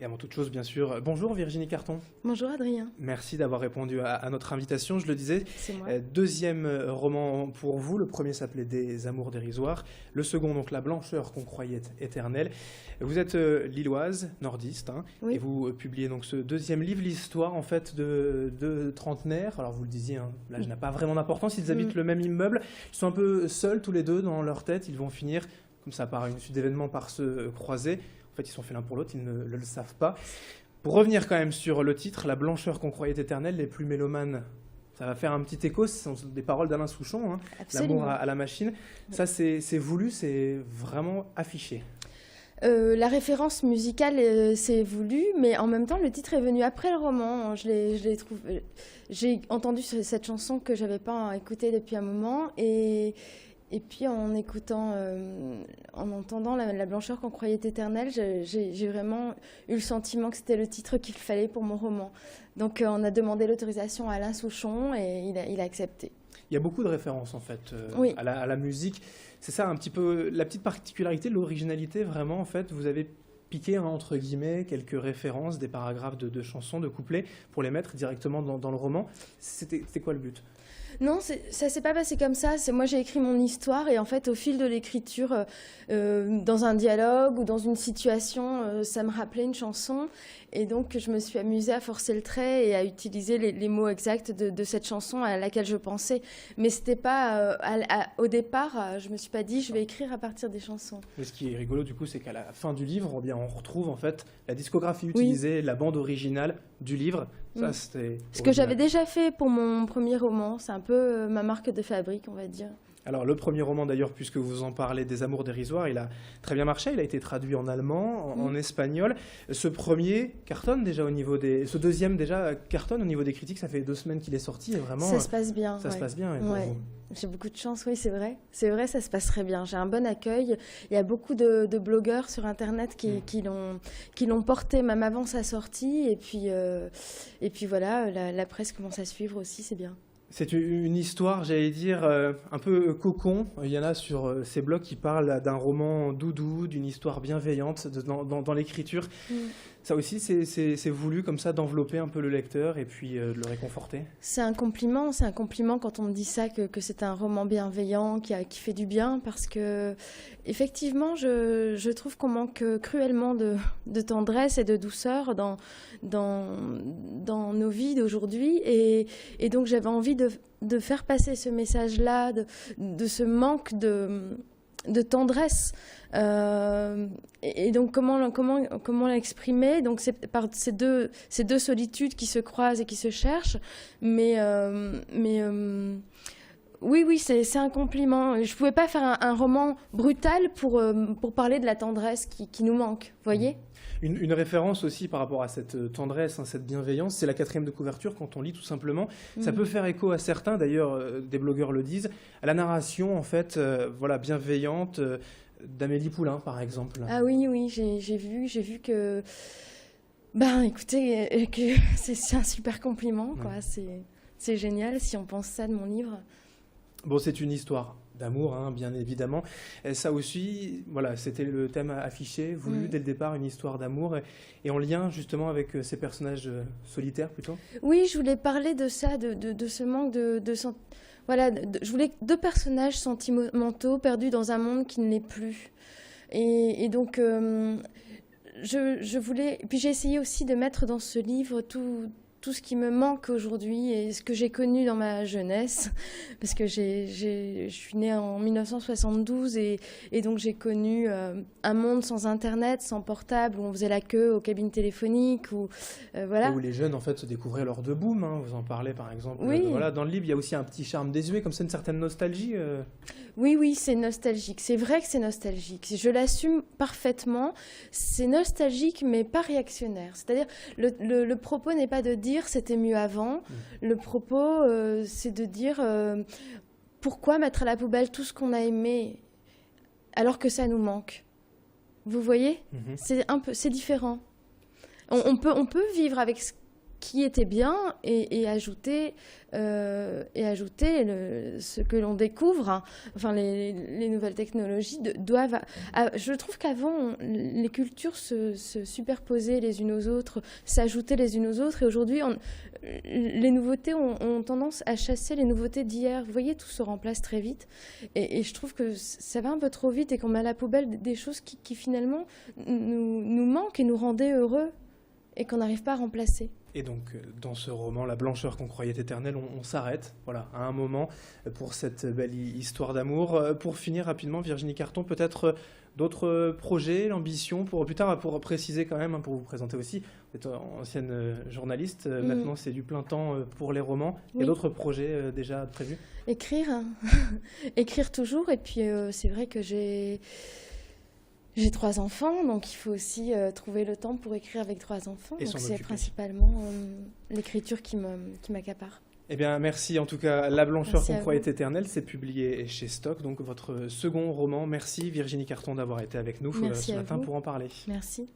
Et avant toute chose, bien sûr, bonjour Virginie Carton. Bonjour Adrien, Merci d'avoir répondu à notre invitation. Je le disais, c'est moi. deuxième roman pour vous. Le premier s'appelait Des amours dérisoires. Le second, donc La blancheur qu'on croyait éternelle. Vous êtes lilloise, nordiste, hein, Oui. et vous publiez donc ce deuxième livre, l'histoire en fait de deux trentenaires. Alors vous le disiez, hein, l'âge n'a pas vraiment d'importance. Ils habitent le même immeuble. Ils sont un peu seuls tous les deux dans leur tête. Ils vont finir, comme ça, par une suite d'événements, par se croiser. En fait, ils sont faits l'un pour l'autre, ils ne le savent pas. Pour revenir quand même sur le titre, La blancheur qu'on croyait éternelle, les plus mélomanes, ça va faire un petit écho, ce sont des paroles d'Alain Souchon, hein, l'amour à la machine. Ça, c'est voulu, c'est vraiment affiché. La référence musicale, c'est voulu, mais en même temps, le titre est venu après le roman. J'ai entendu cette chanson que j'avais pas écoutée depuis un moment, et puis en entendant la blancheur qu'on croyait éternelle, j'ai vraiment eu le sentiment que c'était le titre qu'il fallait pour mon roman. Donc on a demandé l'autorisation à Alain Souchon et il a accepté. Il y a beaucoup de références en fait Oui. à la musique. C'est ça un petit peu la petite particularité, l'originalité vraiment en fait. Vous avez piqué entre guillemets quelques références, des paragraphes de chansons, de couplets pour les mettre directement dans le roman. C'était quoi le but ? Non, ça s'est pas passé comme ça. Moi, j'ai écrit mon histoire et en fait, au fil de l'écriture, dans un dialogue ou dans une situation, ça me rappelait une chanson. Et donc, je me suis amusée à forcer le trait et à utiliser les mots exacts de cette chanson à laquelle je pensais. Mais c'était pas, au départ, je me suis pas dit, je vais écrire à partir des chansons. Mais ce qui est rigolo, du coup, c'est qu'à la fin du livre, on retrouve en fait la discographie utilisée, la bande originale du livre. Ça, c'était ce que j'avais déjà fait pour mon premier roman. C'est un peu ma marque de fabrique, on va dire. Alors, le premier roman, d'ailleurs, puisque vous en parlez, Des amours dérisoires, il a très bien marché. Il a été traduit en allemand, en espagnol. Ce premier cartonne déjà au niveau des... Ce deuxième, déjà, cartonne au niveau des critiques. Ça fait 2 semaines qu'il est sorti. Et vraiment, ça se passe bien. Ça se passe bien. Ouais. J'ai beaucoup de chance, oui, c'est vrai. C'est vrai, ça se passe très bien. J'ai un bon accueil. Il y a beaucoup de blogueurs sur Internet qui l'ont porté même avant sa sortie. Et puis voilà, la presse commence à suivre aussi, c'est bien. C'est une histoire, j'allais dire, un peu cocon. Il y en a sur ces blogs qui parlent d'un roman doudou, d'une histoire bienveillante dans l'écriture. Ça aussi, c'est voulu comme ça d'envelopper un peu le lecteur et puis de le réconforter. C'est un compliment quand on me dit ça, que c'est un roman bienveillant, qui fait du bien, parce que effectivement, je trouve qu'on manque cruellement de tendresse et de douceur dans nos vies d'aujourd'hui, et donc j'avais envie de faire passer ce message-là, de ce manque de tendresse. Et donc comment l'exprimer? Donc c'est par ces deux solitudes qui se croisent et qui se cherchent, mais oui, c'est un compliment. Je pouvais pas faire un roman brutal pour parler de la tendresse qui nous manque, vous voyez? Une référence aussi par rapport à cette tendresse, cette bienveillance, c'est la 4e de couverture quand on lit tout simplement. Ça peut faire écho à certains, d'ailleurs des blogueurs le disent, à la narration en fait, bienveillante d'Amélie Poulain par exemple. Ah oui, j'ai vu que, écoutez, que c'est un super compliment, quoi. C'est génial si on pense ça de mon livre. Bon, c'est une histoire d'amour, bien évidemment. Et ça aussi, voilà, c'était le thème affiché, voulu dès le départ, une histoire d'amour, et en lien justement avec ces personnages solitaires plutôt. Oui, je voulais parler de ça, de ce manque voilà, je voulais 2 personnages sentimentaux perdus dans un monde qui ne l'est plus. Et donc, je voulais... Puis j'ai essayé aussi de mettre dans ce livre tout ce qui me manque aujourd'hui et ce que j'ai connu dans ma jeunesse, parce que je suis née en 1972 et donc j'ai connu un monde sans Internet, sans portable, où on faisait la queue aux cabines téléphoniques, voilà. Et où les jeunes en fait se découvraient l'heure de boom, vous en parlez par exemple. Oui. Voilà, dans le livre il y a aussi un petit charme désuet, comme ça une certaine nostalgie. Oui, c'est nostalgique. C'est vrai que c'est nostalgique. Je l'assume parfaitement. C'est nostalgique, mais pas réactionnaire. C'est-à-dire, le propos n'est pas de dire c'était mieux avant. Le propos, c'est de dire pourquoi mettre à la poubelle tout ce qu'on a aimé alors que ça nous manque. Vous voyez ? C'est différent. On peut vivre avec ce qui était bien et ajouter ce que l'on découvre, hein. Enfin, les nouvelles technologies doivent... je trouve qu'avant, les cultures se superposaient les unes aux autres, s'ajoutaient les unes aux autres, et aujourd'hui, les nouveautés ont tendance à chasser les nouveautés d'hier. Vous voyez, tout se remplace très vite, et je trouve que ça va un peu trop vite et qu'on met à la poubelle des choses qui finalement nous manquent et nous rendaient heureux, et qu'on n'arrive pas à remplacer. Et donc, dans ce roman, La blancheur qu'on croyait éternelle, on s'arrête, voilà, à un moment, pour cette belle histoire d'amour. Pour finir rapidement, Virginie Carton, peut-être d'autres projets, l'ambition, pour plus tard, pour préciser quand même, hein, pour vous présenter aussi, vous êtes ancienne journaliste, maintenant c'est du plein temps pour les romans. Il y a d'autres projets déjà prévus? Écrire, hein. Écrire toujours, et puis c'est vrai que j'ai 3 enfants, donc il faut aussi trouver le temps pour écrire avec 3 enfants. Et donc c'est occuper. principalement l'écriture qui m'accapare. Eh bien, merci en tout cas. La blancheur Merci qu'on à croyait vous. éternelle, c'est publié chez Stock, donc votre second roman. Merci Virginie Carton d'avoir été avec nous Merci ce à matin vous. pour en parler. Merci.